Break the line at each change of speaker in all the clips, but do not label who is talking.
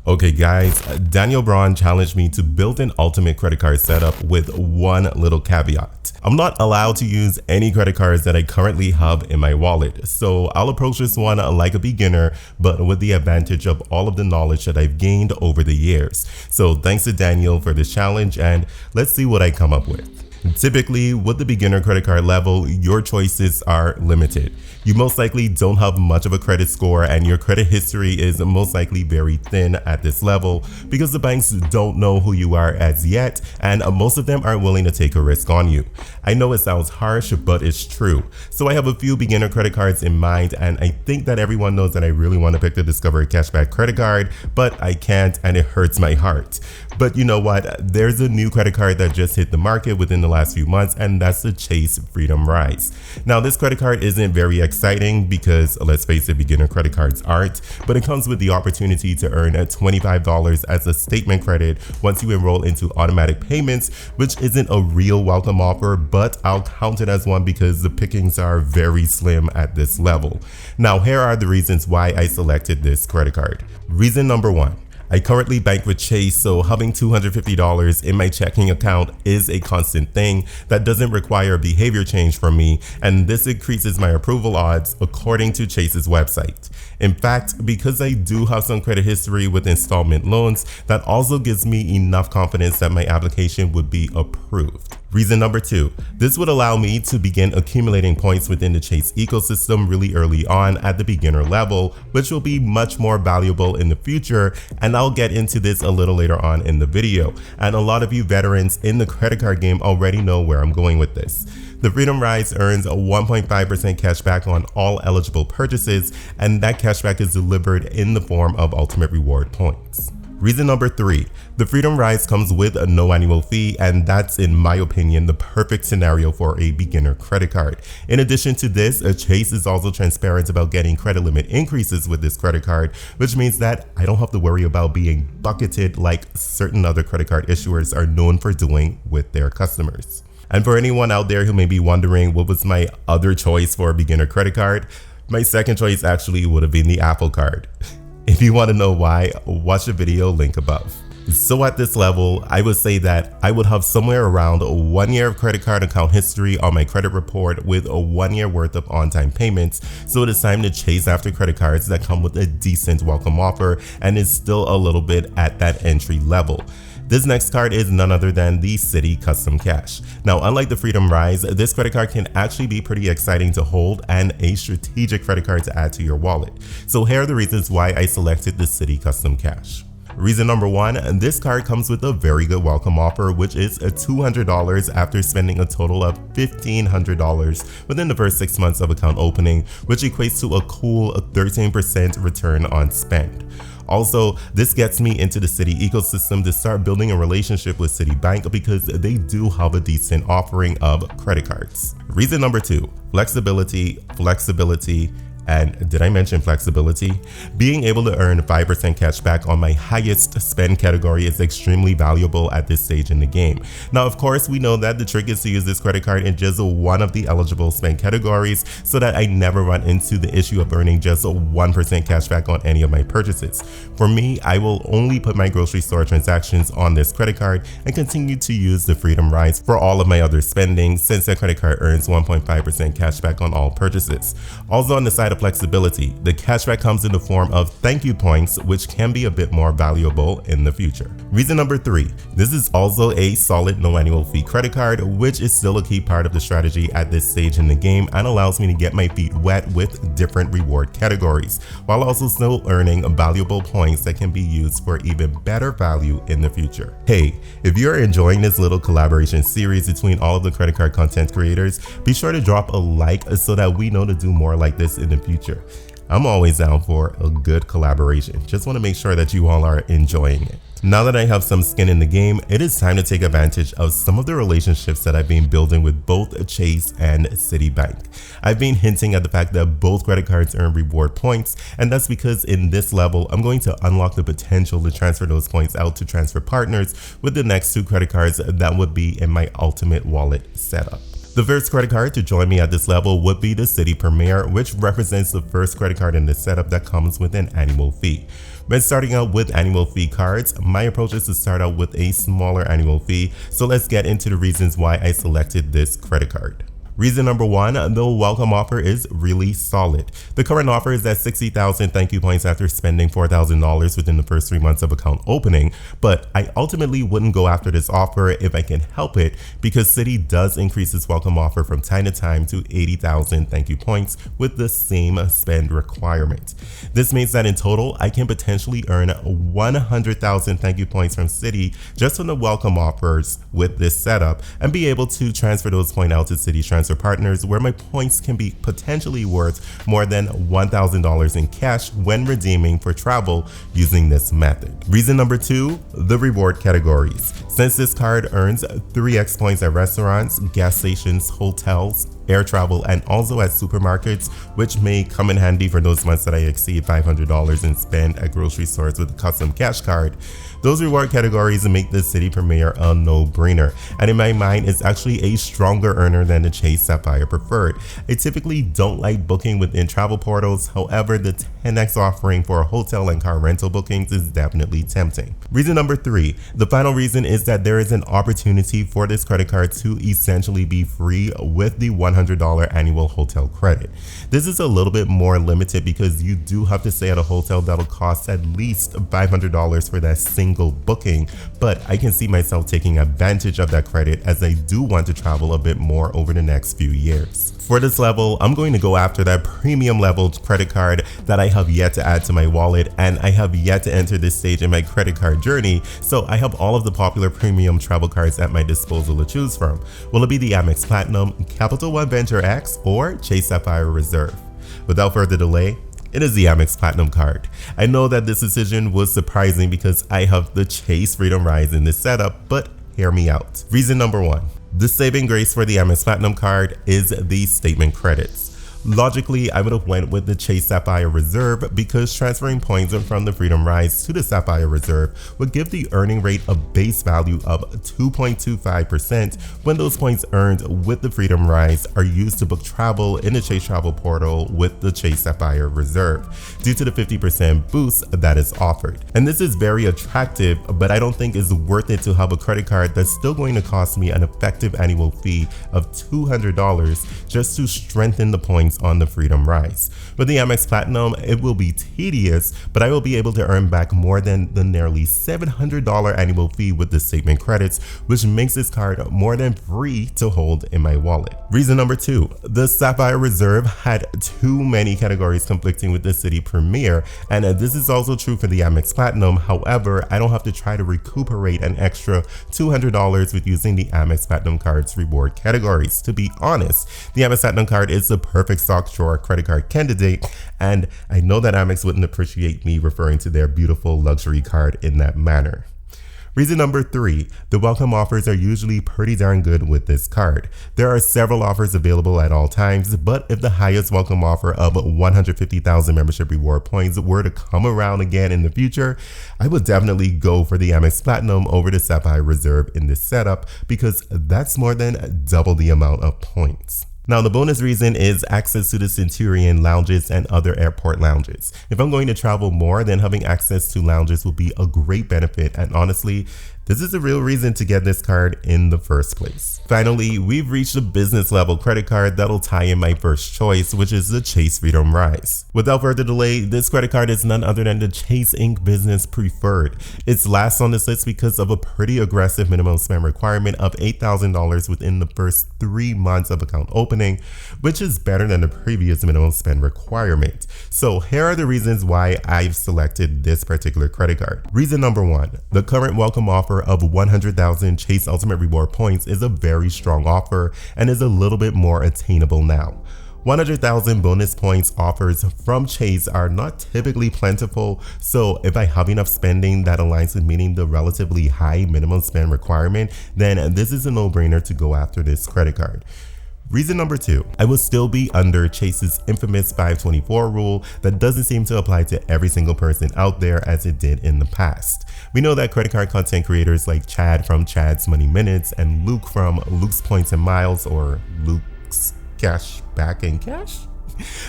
Okay guys, Daniel Braun challenged me to build an ultimate credit card setup with one little caveat. I'm not allowed to use any credit cards that I currently have in my wallet, so I'll approach this one like a beginner, but with the advantage of all of the knowledge that I've gained over the years. So thanks to Daniel for this challenge, and let's see what I come up with. Typically, with the beginner credit card level, your choices are limited. You most likely don't have much of a credit score, and your credit history is most likely very thin at this level because the banks don't know who you are as yet, and most of them aren't willing to take a risk on you. I know it sounds harsh, but it's true. So I have a few beginner credit cards in mind, and I think that everyone knows that I really want to pick the Discover Cashback credit card, but I can't, and it hurts my heart. But you know what? There's a new credit card that just hit the market within the last few months, and that's the Chase Freedom Rise. Now, this credit card isn't very exciting because, let's face it, beginner credit cards aren't, but it comes with the opportunity to earn $25 as a statement credit once you enroll into automatic payments, which isn't a real welcome offer, but I'll count it as one because the pickings are very slim at this level. Now, here are the reasons why I selected this credit card. Reason number one. I currently bank with Chase, so having $250 in my checking account is a constant thing that doesn't require a behavior change from me, and this increases my approval odds according to Chase's website. In fact, because I do have some credit history with installment loans, that also gives me enough confidence that my application would be approved. Reason number two, this would allow me to begin accumulating points within the Chase ecosystem really early on at the beginner level, which will be much more valuable in the future, and I'll get into this a little later on in the video. And a lot of you veterans in the credit card game already know where I'm going with this. The Freedom Rise earns a 1.5% cashback on all eligible purchases, and that cashback is delivered in the form of ultimate reward points. Reason number three, the Freedom Rise comes with a no annual fee, and that's, in my opinion, the perfect scenario for a beginner credit card. In addition to this, Chase is also transparent about getting credit limit increases with this credit card, which means that I don't have to worry about being bucketed like certain other credit card issuers are known for doing with their customers. And for anyone out there who may be wondering what was my other choice for a beginner credit card, my second choice actually would have been the Apple Card. If you want to know why, watch the video link above. So at this level, I would say that I would have somewhere around 1 year of credit card account history on my credit report with a 1 year worth of on-time payments. So it is time to chase after credit cards that come with a decent welcome offer and is still a little bit at that entry level. This next card is none other than the Citi Custom Cash. Now, unlike the Freedom Rise, this credit card can actually be pretty exciting to hold and a strategic credit card to add to your wallet. So here are the reasons why I selected the Citi Custom Cash. Reason number one, this card comes with a very good welcome offer, which is $200 after spending a total of $1,500 within the first 6 months of account opening, which equates to a cool 13% return on spend. Also, this gets me into the Citi ecosystem to start building a relationship with Citibank because they do have a decent offering of credit cards. Reason number two, flexibility, and did I mention flexibility? Being able to earn 5% cash back on my highest spend category is extremely valuable at this stage in the game. Now, of course, we know that the trick is to use this credit card in just one of the eligible spend categories so that I never run into the issue of earning just 1% cash back on any of my purchases. For me, I will only put my grocery store transactions on this credit card and continue to use the Freedom Rise for all of my other spending since that credit card earns 1.5% cash back on all purchases. Also, on the side of flexibility, the cashback comes in the form of thank you points, which can be a bit more valuable in the future. Reason number three, this is also a solid no annual fee credit card, which is still a key part of the strategy at this stage in the game and allows me to get my feet wet with different reward categories, while also still earning valuable points that can be used for even better value in the future. Hey, if you're enjoying this little collaboration series between all of the credit card content creators, be sure to drop a like so that we know to do more like this in the future. I'm always down for a good collaboration. Just want to make sure that you all are enjoying it. Now that I have some skin in the game, it is time to take advantage of some of the relationships that I've been building with both Chase and Citibank. I've been hinting at the fact that both credit cards earn reward points, and that's because in this level, I'm going to unlock the potential to transfer those points out to transfer partners with the next two credit cards that would be in my ultimate wallet setup. The first credit card to join me at this level would be the Citi Premier, which represents the first credit card in this setup that comes with an annual fee. When starting out with annual fee cards, my approach is to start out with a smaller annual fee, so let's get into the reasons why I selected this credit card. Reason number one, the welcome offer is really solid. The current offer is at 60,000 thank you points after spending $4,000 within the first 3 months of account opening, but I ultimately wouldn't go after this offer if I can help it because Citi does increase its welcome offer from time to time to 80,000 thank you points with the same spend requirement. This means that in total, I can potentially earn 100,000 thank you points from Citi just from the welcome offers with this setup and be able to transfer those points out to Citi's transfer partners where my points can be potentially worth more than $1,000 in cash when redeeming for travel using this method. Reason number two, the reward categories. Since this card earns 3x points at restaurants, gas stations, hotels, air travel, and also at supermarkets, which may come in handy for those months that I exceed $500 in spend at grocery stores with a custom cash card, those reward categories make the Citi Premier a no-brainer, and in my mind, it's actually a stronger earner than the Chase Sapphire Preferred. I typically don't like booking within travel portals, however, the 10x offering for hotel and car rental bookings is definitely tempting. Reason number three, the final reason is that there is an opportunity for this credit card to essentially be free with the $100 annual hotel credit. This is a little bit more limited because you do have to stay at a hotel that'll cost at least $500 for that single booking, but I can see myself taking advantage of that credit as I do want to travel a bit more over the next few years. For this level, I'm going to go after that premium level credit card that I have yet to add to my wallet, and I have yet to enter this stage in my credit card journey, so I have all of the popular premium travel cards at my disposal to choose from. Will it be the Amex Platinum, Capital One Venture X, or Chase Sapphire Reserve? Without further delay, it is the Amex Platinum card. I know that this decision was surprising because I have the Chase Freedom Rise in this setup, but hear me out. Reason number one, the saving grace for the Amex Platinum card is the statement credits. Logically, I would have went with the Chase Sapphire Reserve because transferring points from the Freedom Rise to the Sapphire Reserve would give the earning rate a base value of 2.25% when those points earned with the Freedom Rise are used to book travel in the Chase Travel Portal with the Chase Sapphire Reserve due to the 50% boost that is offered. And this is very attractive, but I don't think it's worth it to have a credit card that's still going to cost me an effective annual fee of $200 just to strengthen the points on the Freedom Rise. With the Amex Platinum, it will be tedious, but I will be able to earn back more than the nearly $700 annual fee with the statement credits, which makes this card more than free to hold in my wallet. Reason number two, the Sapphire Reserve had too many categories conflicting with the Citi Premier, and this is also true for the Amex Platinum. However, I don't have to try to recuperate an extra $200 with using the Amex Platinum card's reward categories. To be honest, the Amex Platinum card is the perfect stock drawer credit card candidate, and I know that Amex wouldn't appreciate me referring to their beautiful luxury card in that manner. Reason number three, the welcome offers are usually pretty darn good with this card. There are several offers available at all times, but if the highest welcome offer of 150,000 membership reward points were to come around again in the future, I would definitely go for the Amex Platinum over the Sapphire Reserve in this setup because that's more than double the amount of points. Now, the bonus reason is access to the Centurion lounges and other airport lounges. If I'm going to travel more, then having access to lounges will be a great benefit, and honestly, this is the real reason to get this card in the first place. Finally, we've reached a business level credit card that'll tie in my first choice, which is the Chase Freedom Rise. Without further delay, this credit card is none other than the Chase Inc. Business Preferred. It's last on this list because of a pretty aggressive minimum spend requirement of $8,000 within the first 3 months of account opening, which is better than the previous minimum spend requirement. So here are the reasons why I've selected this particular credit card. Reason number one, the current welcome offer of 100,000 Chase Ultimate Reward points is a very strong offer and is a little bit more attainable now. 100,000 bonus points offers from Chase are not typically plentiful, so if I have enough spending that aligns with meeting the relatively high minimum spend requirement, then this is a no-brainer to go after this credit card. Reason number 2, I will still be under Chase's infamous 524 rule that doesn't seem to apply to every single person out there as it did in the past. We know that credit card content creators like Chad from Chad's Money Minutes and Luke from Luke's Points and Miles, or Luke's Cash Back and Cash,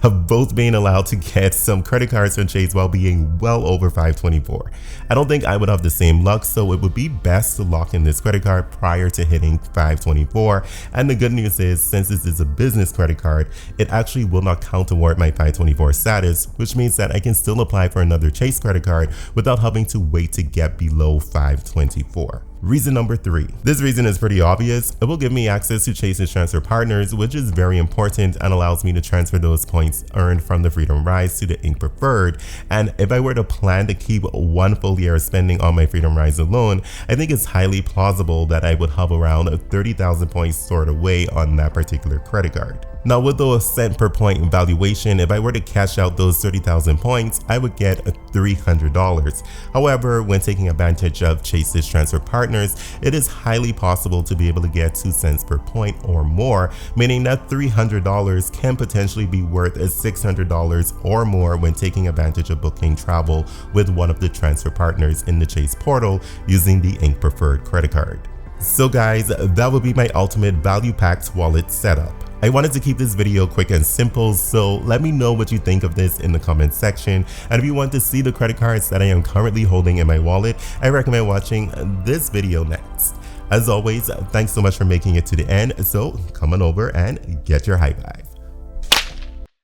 have both been allowed to get some credit cards from Chase while being well over 524. I don't think I would have the same luck, so it would be best to lock in this credit card prior to hitting 524. And the good news is, since this is a business credit card, it actually will not count toward my 524 status, which means that I can still apply for another Chase credit card without having to wait to get below 524. Reason number 3. This reason is pretty obvious. It will give me access to Chase's transfer partners, which is very important and allows me to transfer those points earned from the Freedom Rise to the Ink Preferred. And if I were to plan to keep one full year of spending on my Freedom Rise alone, I think it's highly plausible that I would have around 30,000 points stored away on that particular credit card. Now, with the cent per point valuation, if I were to cash out those 30,000 points, I would get $300. However, when taking advantage of Chase's transfer partners, it is highly possible to be able to get 2 cents per point or more, meaning that $300 can potentially be worth $600 or more when taking advantage of booking travel with one of the transfer partners in the Chase portal using the Ink Preferred credit card. So guys, that would be my ultimate value-packed wallet setup. I wanted to keep this video quick and simple, so let me know what you think of this in the comment section. And if you want to see the credit cards that I am currently holding in my wallet, I recommend watching this video next. As always, thanks so much for making it to the end, so come on over and get your high bag.